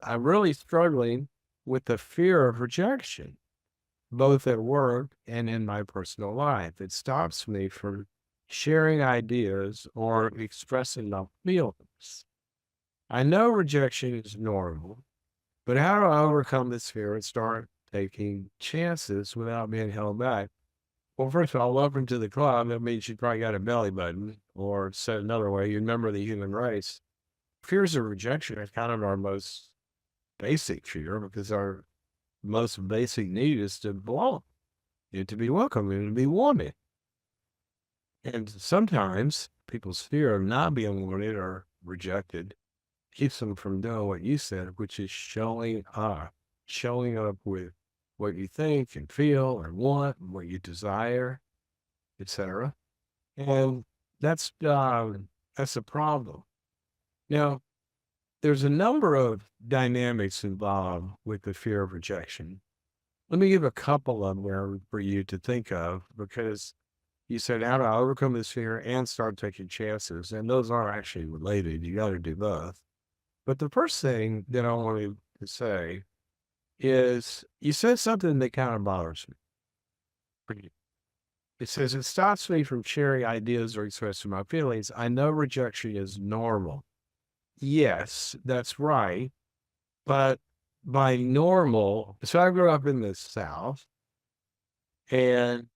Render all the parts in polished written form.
I'm really struggling with the fear of rejection, both at work and in my personal life. It stops me from sharing ideas or expressing my feelings. I know rejection is normal, but how do I overcome this fear and start taking chances without being held back? Well, first of all, welcome to the club. That means you probably got a belly button, or said another way, you're a member of the human race. Fears of rejection are kind of our most basic fear because our most basic need is to belong and to be welcome and to be wanted. And sometimes people's fear of not being wanted or rejected keeps them from doing what you said, which is showing up with what you think and feel and want and what you desire, etc. And that's a problem. Now, there's a number of dynamics involved with the fear of rejection. Let me give a couple of them for you to think of, because you said, how do I overcome this fear and start taking chances? And those are actually related. You got to do both. But the first thing that I wanted to say is you said something that kind of bothers me. It says, it stops me from sharing ideas or expressing my feelings. I know rejection is normal. Yes, that's right. But by normal, so I grew up in the South, and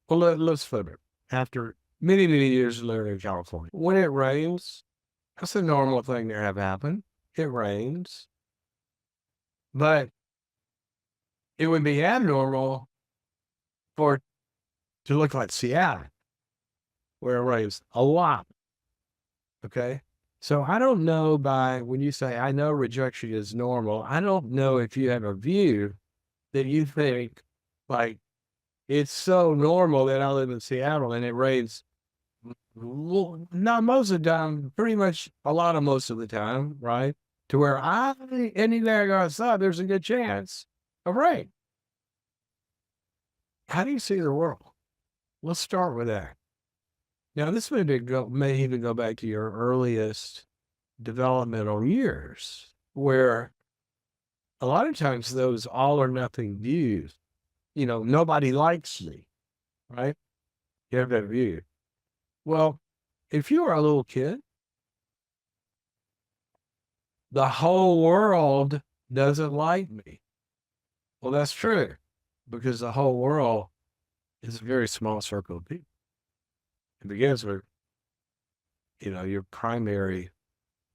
well, let's flip it. After many, many years of living in California, when it rains, that's a normal thing to have happen. It rains, but it would be abnormal for it to look like Seattle, where it rains a lot. Okay. So I don't know, by when you say, I know rejection is normal, I don't know if you have a view that you think like it's so normal that I live in Seattle and it rains not most of the time, pretty much a lot of most of the time, right? To where anywhere I go outside, there's a good chance of rain. How do you see the world? Let's start with that. Now, this may even go back to your earliest developmental years, where a lot of times those all or nothing views, nobody likes me, right? You have that view. Well, if you were a little kid, the whole world doesn't like me. Well, that's true, because the whole world is a very small circle of people. It begins with, your primary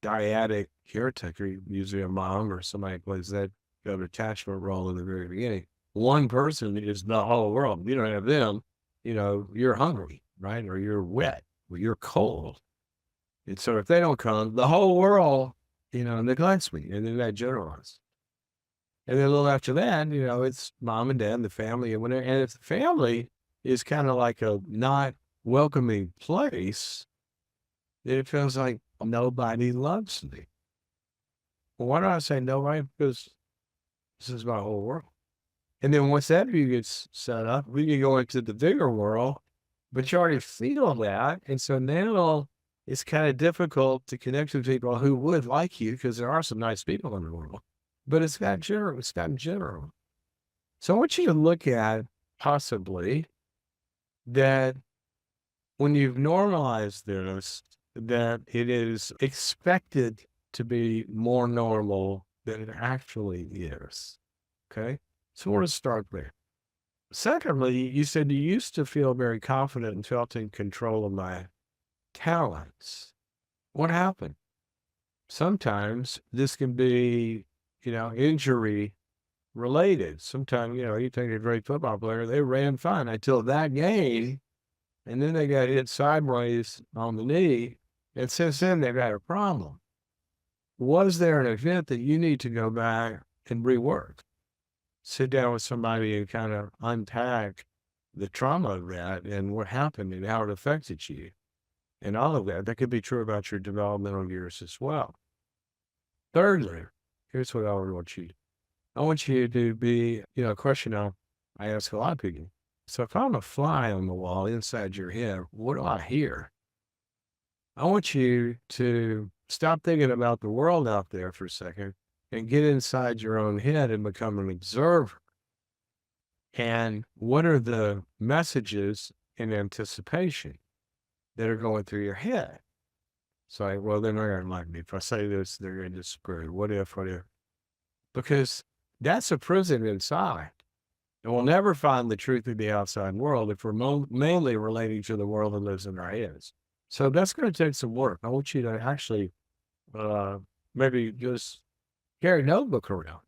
dyadic caretaker, usually a mom or somebody who plays that kind of attachment role in the very beginning. One person is the whole world. You don't have them, you're hungry, right? Or you're wet, or you're cold. And so if they don't come, the whole world, neglects me, and then that generalizes. And then a little after that, it's mom and dad and the family. And if the family is kind of like a not welcoming place, then it feels like nobody loves me. Well, why do I say nobody? Because this is my whole world. And then once that view gets set up, we can go into the bigger world, but you already feel that. And so now it's kind of difficult to connect with people who would like you, because there are some nice people in the world, but it's gotten general. So I want you to look at possibly that when you've normalized this, that it is expected to be more normal than it actually is. Okay. So I want to start there. Secondly, you said you used to feel very confident and felt in control of my talents. What happened? Sometimes this can be, injury related. Sometimes, you take a great football player, they ran fine until that game, and then they got hit sideways on the knee, and since then they've had a problem. Was there an event that you need to go back and rework? Sit down with somebody and kind of unpack the trauma of that and what happened and how it affected you and all of that. That could be true about your developmental years as well. Thirdly, here's what I want you to do. I want you to be, a question I ask a lot of people. So if I'm a fly on the wall inside your head, what do I hear? I want you to stop thinking about the world out there for a second and get inside your own head and become an observer. And what are the messages in anticipation that are going through your head? So, well, they're not going to like me. If I say this, they're going to disapprove. What if? Because that's a prison inside. And we'll never find the truth of the outside world if we're mainly relating to the world that lives in our heads. So that's going to take some work. I want you to actually maybe just carry a notebook around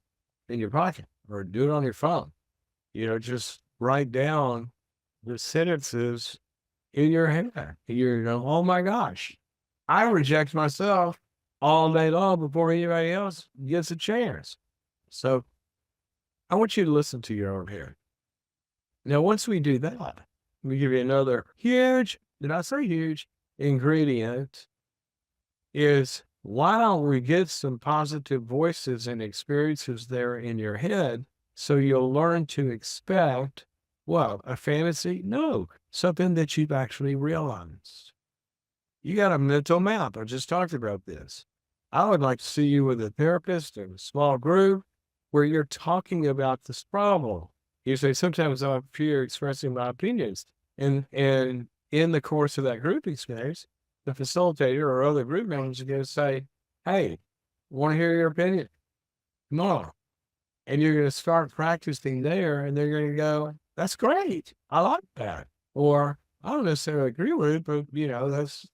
in your pocket or do it on your phone. Just write down the sentences in your head. Oh my gosh, I reject myself all day long before anybody else gets a chance. So I want you to listen to your own head. Now, once we do that, let me give you another huge, did I say huge, ingredient is why don't we get some positive voices and experiences there in your head so you'll learn to expect, what, a fantasy? No, something that you've actually realized. You got a mental map. I just talked about this. I would like to see you with a therapist or a small group where you're talking about this problem. You say, sometimes I fear expressing my opinions. And in the course of that group experience, the facilitator or other group members are going to say, hey, want to hear your opinion? Come on. And you're going to start practicing there, and they're going to go, that's great. I like that. Or I don't necessarily agree with it, but that's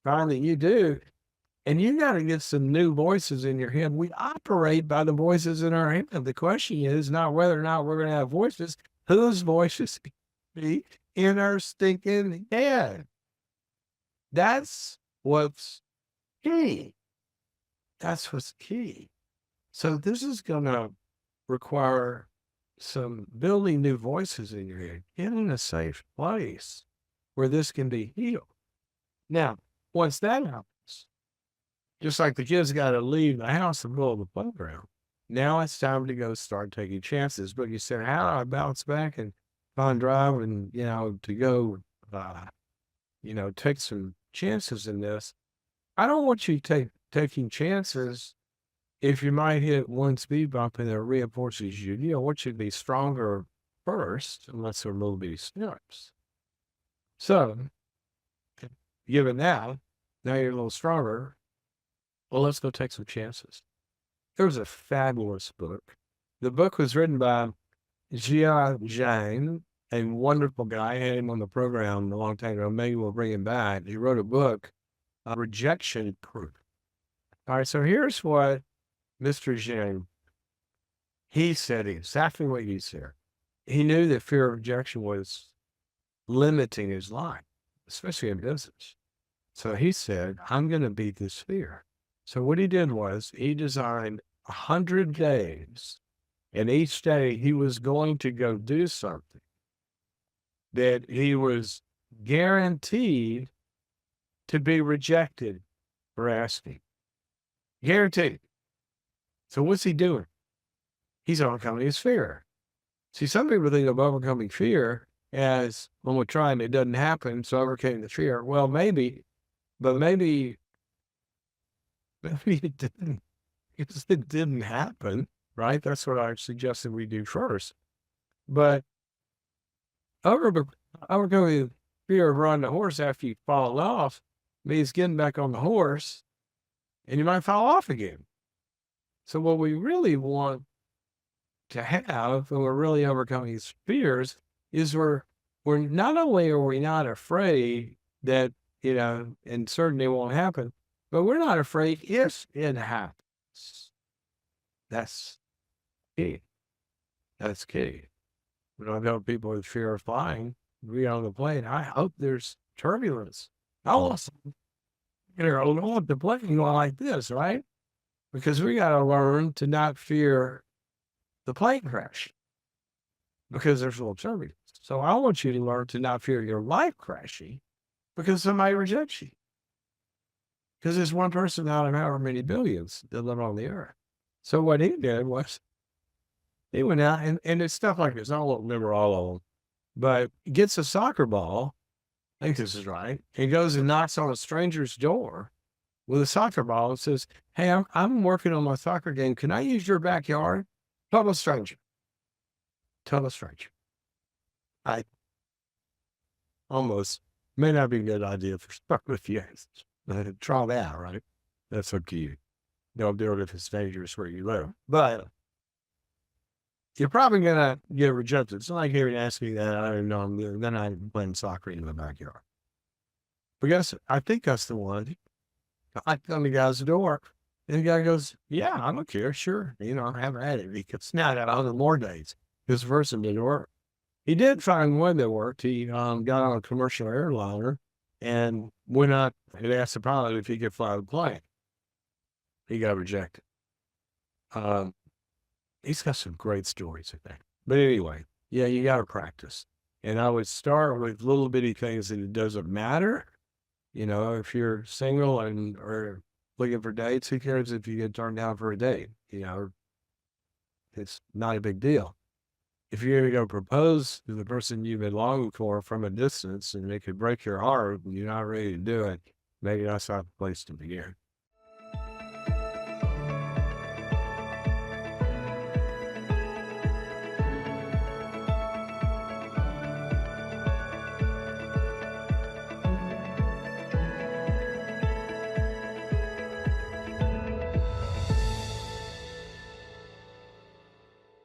fine that you do. And you got to get some new voices in your head. We operate by the voices in our head. The question is not whether or not we're going to have voices, whose voices be in our stinking head. That's what's key. That's what's key. So this is going to require some building new voices in your head. Get in a safe place where this can be healed. Now, once that happens, just like the kids got to leave the house and go to the playground, now it's time to go start taking chances. But you said, how do I bounce back and find drive and, to go, take some chances in this? I don't want you taking chances if you might hit one speed bump and it reinforces you. I want you to be stronger first, unless there are little bitty steps. So, given that, now you're a little stronger. Well, let's go take some chances. There's a fabulous book. The book was written by Jia Jiang, a wonderful guy. I had him on the program a long time ago. Maybe we'll bring him back. He wrote a book, Rejection Proof. All right, so here's what Mr. Jiang, he said exactly what you said. He knew that fear of rejection was limiting his life, especially in business. So he said, I'm going to beat this fear. So what he did was he designed 100 days, and each day he was going to go do something that he was guaranteed to be rejected for asking. Guaranteed. So what's he doing? He's overcoming his fear. See, some people think of overcoming fear as when we're trying, it doesn't happen, so overcoming the fear. Well, maybe, but maybe it didn't. It didn't happen, right? That's what I suggested we do first. But overcoming fear of riding a horse after you fall off means getting back on the horse, and you might fall off again. So what we really want to have when we're really overcoming these fears is we're not only are we not afraid that, and certainly won't happen, but we're not afraid if it happens. That's key. That's key. When I tell people with fear of flying, we on the plane, I hope there's turbulence. Awesome. You're on the plane like this, right? Because we got to learn to not fear the plane crash because there's a little turbulence. So I want you to learn to not fear your life crashing because somebody rejects you. Because there's one person out of however many billions that live on the earth. So what he did was he went out and it's stuff like this. I don't remember all of them, but he gets a soccer ball. I think this is right. He goes and knocks on a stranger's door with a soccer ball and says, "Hey, I'm working on my soccer game. Can I use your backyard?" Total stranger. Total stranger. I almost may not be a good idea for stuff with you. Try that, right? That's up to you. Don't do it if it's dangerous where you live. But you're probably gonna get rejected. It's not like you're asking that. I don't know. Then I'm playing soccer in the backyard. Because I think that's the one. I come to the guy's door, and the guy goes, "Yeah, I don't care. Sure, I haven't had it because now I got 100 more days." This person didn't work. He did find one that worked. He got on a commercial airliner and went out and asked the pilot if he could fly the plane. He got rejected. He's got some great stories, I think. But anyway, yeah, you got to practice. And I would start with little bitty things that it doesn't matter. If you're single or looking for dates, who cares if you get turned down for a date? It's not a big deal. If you're going to go propose to the person you've been longing for from a distance and it could break your heart and you're not ready to do it, maybe that's not the place to begin.